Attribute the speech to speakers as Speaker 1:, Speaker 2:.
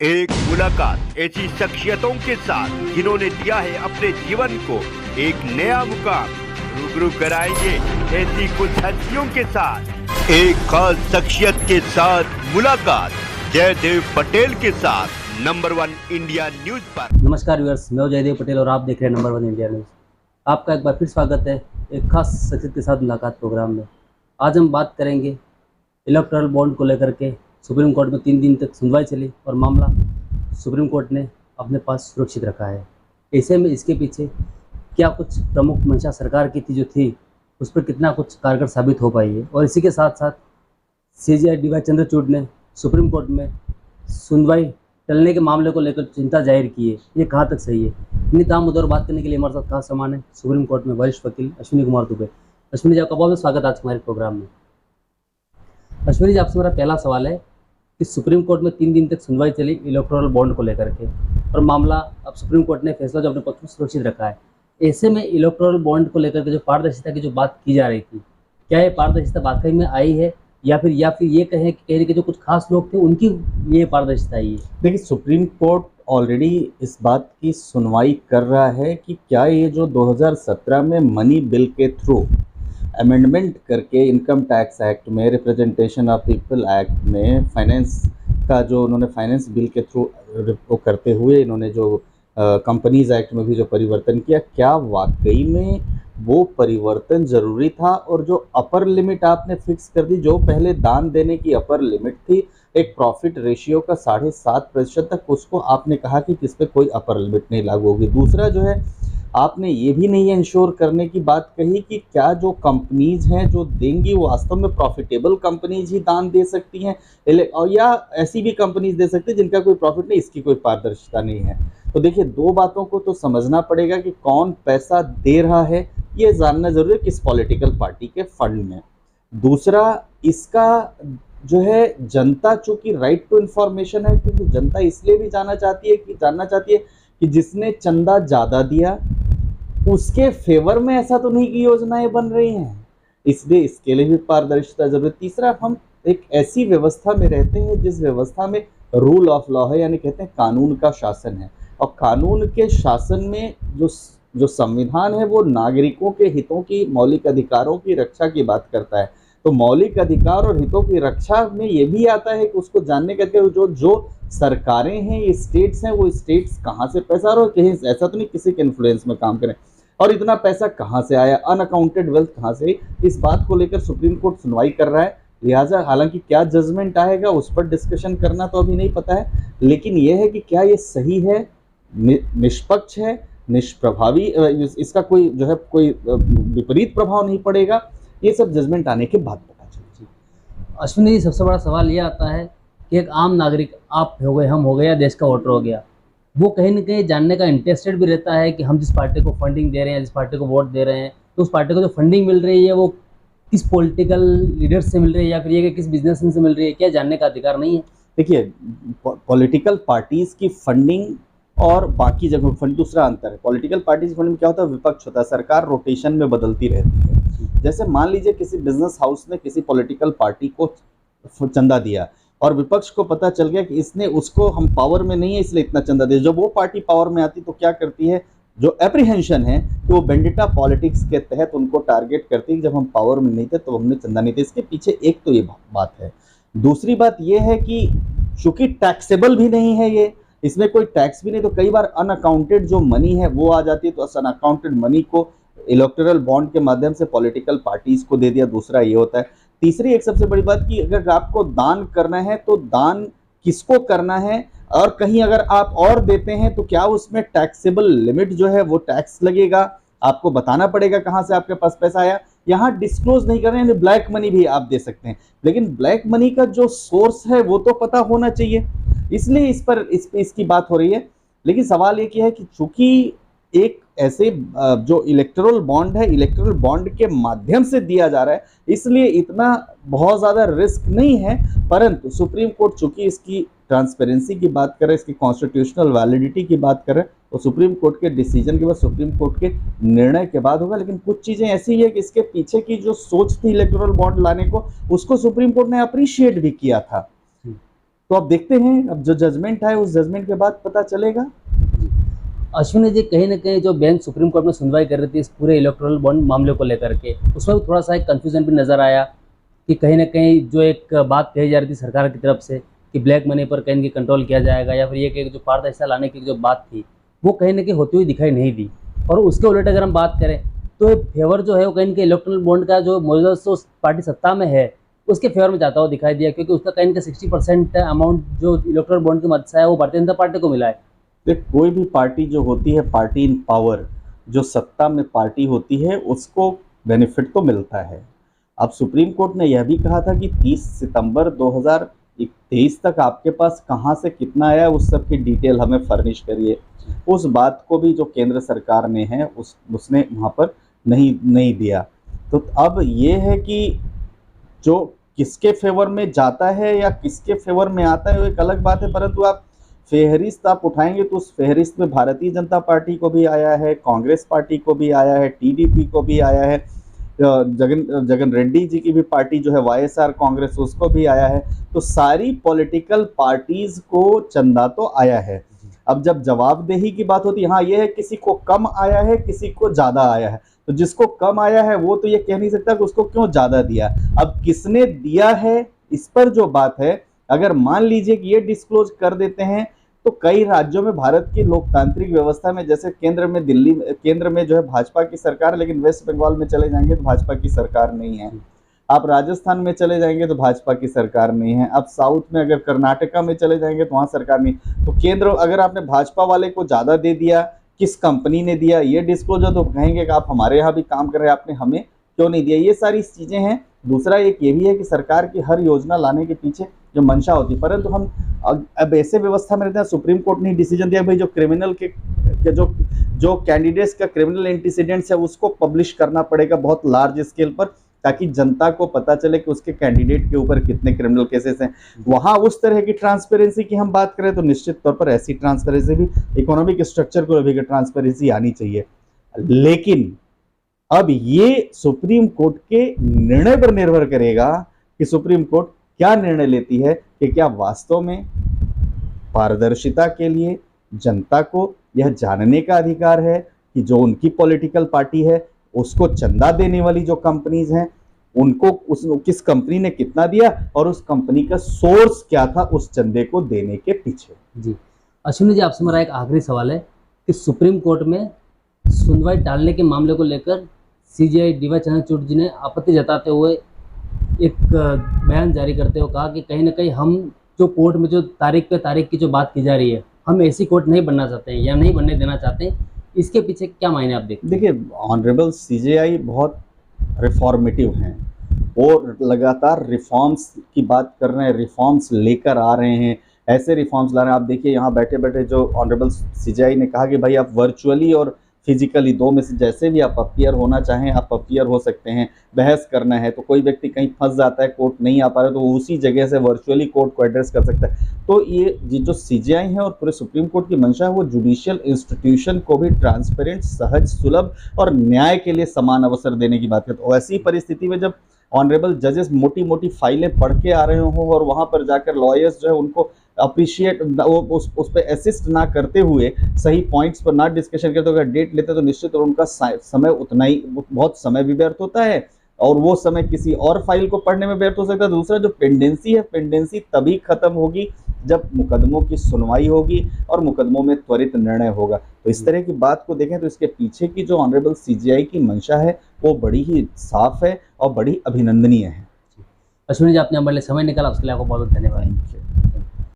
Speaker 1: एक मुलाकात ऐसी शख्सियतों के साथ जिन्होंने दिया है अपने जीवन को एक नया मुकाम। रूबरू कराएंगे ऐसी कुछ हस्तियों के साथ एक खास शख्सियत के साथ मुलाकात जयदेव पटेल के साथ नंबर 1 इंडिया न्यूज पर।
Speaker 2: नमस्कार व्यूअर्स, मैं जयदेव पटेल और आप देख रहे हैं नंबर 1 इंडिया न्यूज। आपका एक बार फिर स्वागत है एक खास शख्सियत के साथ मुलाकात प्रोग्राम में। आज हम बात करेंगे इलेक्टोरल बॉन्ड को लेकर के। सुप्रीम कोर्ट में 3 दिन तक सुनवाई चली और मामला सुप्रीम कोर्ट ने अपने पास सुरक्षित रखा है। ऐसे में इसके पीछे क्या कुछ प्रमुख मंशा सरकार की थी जो थी उस पर कितना कुछ कारगर साबित हो पाई है, और इसी के साथ साथ CJI DY चंद्रचूड़ ने सुप्रीम कोर्ट में सुनवाई टलने के मामले को लेकर चिंता जाहिर की है, ये कहाँ तक सही है। इन्हीं तमाम मुद्दों पर बात करने के लिए हमारे साथ खास सामान है सुप्रीम कोर्ट में वरिष्ठ वकील अश्विनी कुमार दुबे। अश्विनी जी, आपका बहुत बहुत स्वागत आज हमारे प्रोग्राम में। अश्विनी जी, आपसे मेरा पहला सवाल है कि सुप्रीम कोर्ट में 3 दिन तक सुनवाई चली इलेक्टोरल बॉन्ड को लेकर के, और मामला अब सुप्रीम कोर्ट ने फैसला जो अपने पक्ष में सुरक्षित रखा है। ऐसे में इलेक्टोरल बॉन्ड को लेकर के जो पारदर्शिता की जो बात की जा रही थी, क्या ये पारदर्शिता वाकई में आई है, या फिर ये कहें कि जो कुछ खास लोग थे उनकी ये पारदर्शिता आई है?
Speaker 3: देखिए, सुप्रीम कोर्ट ऑलरेडी इस बात की सुनवाई कर रहा है कि क्या ये जो 2017 में मनी बिल के थ्रू अमेंडमेंट करके इनकम टैक्स एक्ट में, रिप्रेजेंटेशन ऑफ पीपल एक्ट में, फाइनेंस का जो उन्होंने फाइनेंस बिल के थ्रू वो करते हुए इन्होंने जो कंपनीज एक्ट में भी जो परिवर्तन किया, क्या वाकई में वो परिवर्तन ज़रूरी था। और जो अपर लिमिट आपने फिक्स कर दी, जो पहले दान देने की अपर लिमिट थी एक प्रॉफिट रेशियो का 7.5% तक, उसको आपने कहा कि किस पे कोई अपर लिमिट नहीं लागू होगी। दूसरा जो है, आपने ये भी नहीं इंश्योर करने की बात कही कि क्या जो कंपनीज हैं जो देंगी वो वास्तव में प्रॉफिटेबल कंपनीज ही दान दे सकती हैं, और या ऐसी भी कंपनीज दे सकती हैं जिनका कोई प्रॉफिट नहीं, इसकी कोई पारदर्शिता नहीं है। तो देखिए, 2 बातों को तो समझना पड़ेगा कि कौन पैसा दे रहा है, ये जानना जरूरी है किस पॉलिटिकल पार्टी के फंड में। दूसरा, इसका जो है जनता चूंकि राइट टू इन्फॉर्मेशन है, क्योंकि जनता इसलिए भी जानना चाहती है कि जिसने चंदा ज़्यादा दिया उसके फेवर में ऐसा तो नहीं कि योजनाएं बन रही हैं, इसलिए इसके लिए भी पारदर्शिता जरूरी। तीसरा, हम एक ऐसी व्यवस्था में रहते हैं जिस व्यवस्था में रूल ऑफ लॉ है, यानी कहते हैं कानून का शासन है, और कानून के शासन में जो संविधान है वो नागरिकों के हितों की, मौलिक अधिकारों की रक्षा की बात करता है। तो मौलिक अधिकार और हितों की रक्षा में ये भी आता है कि उसको जानने के जो सरकारें हैं, ये स्टेट्स हैं, वो स्टेट्स कहाँ से पैसा आ रहा है, कहीं ऐसा तो नहीं किसी के इन्फ्लुएंस में काम करें, और इतना पैसा कहाँ से आया, अनअकाउंटेड वेल्थ कहाँ से। इस बात को लेकर सुप्रीम कोर्ट सुनवाई कर रहा है। लिहाजा हालांकि क्या जजमेंट आएगा उस पर डिस्कशन करना तो अभी नहीं पता है, लेकिन यह है कि क्या ये सही है, निष्पक्ष है, निष्प्रभावी, इसका कोई जो है कोई विपरीत प्रभाव नहीं पड़ेगा, ये सब जजमेंट आने के बाद पता चलेगा।
Speaker 2: अश्विनी जी, सबसे बड़ा सवाल ये आता है कि एक आम नागरिक, आप हो गए, हम हो गए, या देश का वोटर हो गया, वो कहीं ना कहीं जानने का इंटरेस्टेड भी रहता है कि हम जिस पार्टी को फंडिंग दे रहे हैं, जिस पार्टी को वोट दे रहे हैं, तो उस पार्टी को जो फंडिंग मिल रही है वो किस पॉलिटिकल लीडर से मिल रही है, या फिर ये कि किस बिजनेसमैन से मिल रही है, क्या जानने का अधिकार नहीं है?
Speaker 3: देखिए, पॉलिटिकल पार्टीज की फंडिंग और बाकी जगह फंड, दूसरा अंतर है। पॉलिटिकल पार्टीज फंड में क्या होता है, विपक्ष होता है, सरकार रोटेशन में बदलती रहती है। जैसे मान लीजिए किसी बिजनेस हाउस ने किसी पॉलिटिकल पार्टी को चंदा दिया और विपक्ष को पता चल गया कि इसने उसको, हम पावर में नहीं है इसलिए इतना चंदा दिया। जब वो पार्टी पावर में आती तो क्या करती है, जो एप्रीहेंशन है तो वो बेंडिटा पॉलिटिक्स के तहत उनको टारगेट करती है कि जब हम पावर में नहीं थे तो हमने चंदा नहीं दिया। इसके पीछे एक तो ये बात है। दूसरी बात ये है कि चूंकि टैक्सेबल भी नहीं है ये, इसमें कोई टैक्स भी नहीं, तो कई बार अनअकाउंटेड जो मनी है वो आ जाती है, तो अनअकाउंटेड मनी को इलेक्टोरल बॉन्ड के माध्यम से पॉलिटिकल पार्टीज को दे दिया। दूसरा ये होता है। तीसरी एक सबसे बड़ी बात कि अगर आपको दान करना है तो दान किसको करना है, और कहीं अगर आप और देते हैं तो क्या उसमें टैक्सेबल लिमिट जो है वो टैक्स लगेगा, आपको बताना पड़ेगा कहाँ से आपके पास पैसा आया। यहाँ डिस्क्लोज नहीं कर रहे हैं, ब्लैक मनी भी आप दे सकते हैं, लेकिन ब्लैक मनी का जो सोर्स है वो तो पता होना चाहिए, इसलिए इसकी बात हो रही है। लेकिन सवाल ये किया है कि चूंकि एक ऐसे जो इलेक्टोरल बॉन्ड है, इलेक्टोरल बॉन्ड के माध्यम से दिया जा रहा है, इसलिए इतना बहुत ज़्यादा रिस्क नहीं है। परंतु सुप्रीम कोर्ट चूंकि इसकी ट्रांसपेरेंसी की बात कर रहे हैं, इसकी कॉन्स्टिट्यूशनल वैलिडिटी की बात कर रहे हैं, तो सुप्रीम कोर्ट के डिसीजन के बाद, सुप्रीम कोर्ट के निर्णय के बाद होगा। लेकिन कुछ चीज़ें ऐसी है कि इसके पीछे की जो सोच थी इलेक्टोरल बॉन्ड लाने को, उसको सुप्रीम कोर्ट ने अप्रिशिएट भी किया था। तो अब देखते हैं, अब जो जजमेंट है उस जजमेंट के बाद पता चलेगा।
Speaker 2: अश्विनी जी, कहीं ना कहीं जो बेंच सुप्रीम कोर्ट में सुनवाई कर रही थी इस पूरे इलेक्टोरल बॉन्ड मामले को लेकर के, उसमें थोड़ा सा एक कंफ्यूजन भी नजर आया कि कहीं ना कहीं जो एक बात कही जा रही थी सरकार की तरफ से कि ब्लैक मनी पर कहीं कंट्रोल किया जाएगा, या फिर ये कि जो पारदर्शिता लाने की जो बात थी वो कहीं ना कहीं होती हुई दिखाई नहीं दी। और उसके उलट अगर हम बात करें तो फेवर जो है वो कहीं ना कहीं इलेक्टोरल बॉन्ड का जो मौजूदा जो पार्टी सत्ता में है उसके फेवर में जाता हुआ दिखाई दिया, क्योंकि उसका कहीं ना कहीं 60% अमाउंट जो इलेक्टोरल बॉन्ड की मदद से है वो भारतीय जनता पार्टी को मिला है।
Speaker 3: देख, कोई भी पार्टी जो होती है, पार्टी इन पावर, जो सत्ता में पार्टी होती है, उसको बेनिफिट तो मिलता है। अब सुप्रीम कोर्ट ने यह भी कहा था कि 30 सितंबर 2023 तक आपके पास कहां से कितना आया उस सब की डिटेल हमें फर्निश करिए। उस बात को भी जो केंद्र सरकार ने है उसने वहां पर नहीं दिया। तो अब ये है कि जो किसके फेवर में जाता है या किसके फेवर में आता है वो एक अलग बात है, परंतु आप फेहरिस्त आप उठाएंगे तो उस फेहरिस्त में भारतीय जनता पार्टी को भी आया है, कांग्रेस पार्टी को भी आया है, टीडीपी को भी आया है, जगन रेड्डी जी की भी पार्टी जो है वाईएसआर कांग्रेस, उसको भी आया है। तो सारी पॉलिटिकल पार्टीज को चंदा तो आया है। अब जब जवाबदेही की बात होती है, हाँ ये है किसी को कम आया है, किसी को ज़्यादा आया है, तो जिसको कम आया है वो तो ये कह नहीं सकता कि उसको क्यों ज़्यादा दिया। अब किसने दिया है इस पर जो बात है, अगर मान लीजिए कि ये डिस्क्लोज कर देते हैं तो कई राज्यों में भारत की लोकतांत्रिक व्यवस्था में, जैसे केंद्र में जो है भाजपा की सरकार, लेकिन वेस्ट बंगाल में चले जाएंगे तो भाजपा की सरकार नहीं है। आप राजस्थान में चले जाएंगे तो भाजपा की सरकार नहीं है। आप साउथ में अगर कर्नाटका में चले जाएंगे तो वहाँ सरकार नहीं। तो केंद्र, अगर आपने भाजपा वाले को ज़्यादा दे दिया, किस कंपनी ने दिया ये डिस्क्लोजर, तो कहेंगे कि आप हमारे यहाँ भी काम कर रहे हैं, आपने हमें क्यों नहीं दिया। ये सारी चीज़ें हैं। दूसरा एक ये भी है कि सरकार की हर योजना लाने के पीछे जो मंशा होती है, परंतु हम अब ऐसे व्यवस्था में रहते हैं, सुप्रीम कोर्ट ने डिसीजन दिया भाई जो क्रिमिनल के जो कैंडिडेट्स का क्रिमिनल एंटीसीडेंट्स है उसको पब्लिश करना पड़ेगा बहुत लार्ज स्केल पर, ताकि जनता को पता चले कि उसके कैंडिडेट के ऊपर कितने क्रिमिनल केसेस हैं। वहाँ उस तरह की ट्रांसपेरेंसी की हम बात करें तो निश्चित तौर पर ऐसी ट्रांसपेरेंसी भी इकोनॉमिक स्ट्रक्चर को भी ट्रांसपेरेंसी आनी चाहिए। लेकिन अब ये सुप्रीम कोर्ट के निर्णय पर निर्भर करेगा कि सुप्रीम कोर्ट क्या निर्णय लेती है, कि क्या वास्तव में पारदर्शिता के लिए जनता को यह जानने का अधिकार है कि जो उनकी पॉलिटिकल पार्टी है उसको चंदा देने वाली जो कंपनीज हैं उनको किस कंपनी ने कितना दिया और उस कंपनी का सोर्स क्या था उस चंदे को देने के पीछे।
Speaker 2: जी अश्विनी जी, आपसे मेरा एक आखिरी सवाल है कि सुप्रीम कोर्ट में सुनवाई टालने के मामले को लेकर सीजेआई डी वाई चंद्रचूड़ जी ने आपत्ति जताते हुए एक बयान जारी करते हुए कहा कि कहीं ना कहीं हम जो कोर्ट में जो तारीख पे तारीख की जो बात की जा रही है, हम ऐसी कोर्ट नहीं बनना चाहते हैं या नहीं बनने देना चाहते हैं। इसके पीछे क्या मायने आप देखते हैं?
Speaker 3: देखिए, ऑनरेबल सीजेआई बहुत रिफॉर्मेटिव हैं और लगातार रिफॉर्म्स की बात कर रहे हैं, रिफॉर्म्स लेकर आ रहे हैं, ऐसे रिफॉर्म्स ला रहे हैं। आप देखिए यहाँ बैठे बैठे जो ऑनरेबल सीजेआई ने कहा कि भाई आप वर्चुअली और फिजिकली दो में से जैसे भी आप अपीयर होना चाहें आप अपीयर हो सकते हैं। बहस करना है तो कोई व्यक्ति कहीं फंस जाता है, कोर्ट नहीं आ पा रहा है, तो वो उसी जगह से वर्चुअली कोर्ट को एड्रेस कर सकता है। तो ये जो सीजेआई है और पूरे सुप्रीम कोर्ट की मंशा है वो जुडिशियल इंस्टीट्यूशन को भी ट्रांसपेरेंट, सहज, सुलभ और न्याय के लिए समान अवसर देने की बात करते हैं। ऐसी परिस्थिति में जब ऑनरेबल जजेस मोटी मोटी फाइलें पढ़ के आ रहे हों और वहाँ पर जाकर लॉयर्स जो है उनको अप्रिशिएट उस पर असिस्ट ना करते हुए सही पॉइंट्स पर ना डिस्कशन करते, अगर डेट लेते तो निश्चित और उनका समय उतना ही बहुत समय भी व्यर्थ होता है और वो समय किसी और फाइल को पढ़ने में व्यर्थ हो सकता है। दूसरा जो पेंडेंसी है, पेंडेंसी तभी खत्म होगी जब मुकदमों की सुनवाई होगी और मुकदमों में त्वरित निर्णय होगा। तो इस तरह की बात को देखें तो इसके पीछे की जो ऑनरेबल सीजेआई की मंशा है वो बड़ी ही साफ है और बड़ी अभिनंदनीय है।
Speaker 2: अश्विनी जी, आपने हमारे लिए समय निकाला, उसके लिए आपको बहुत बहुत धन्यवाद।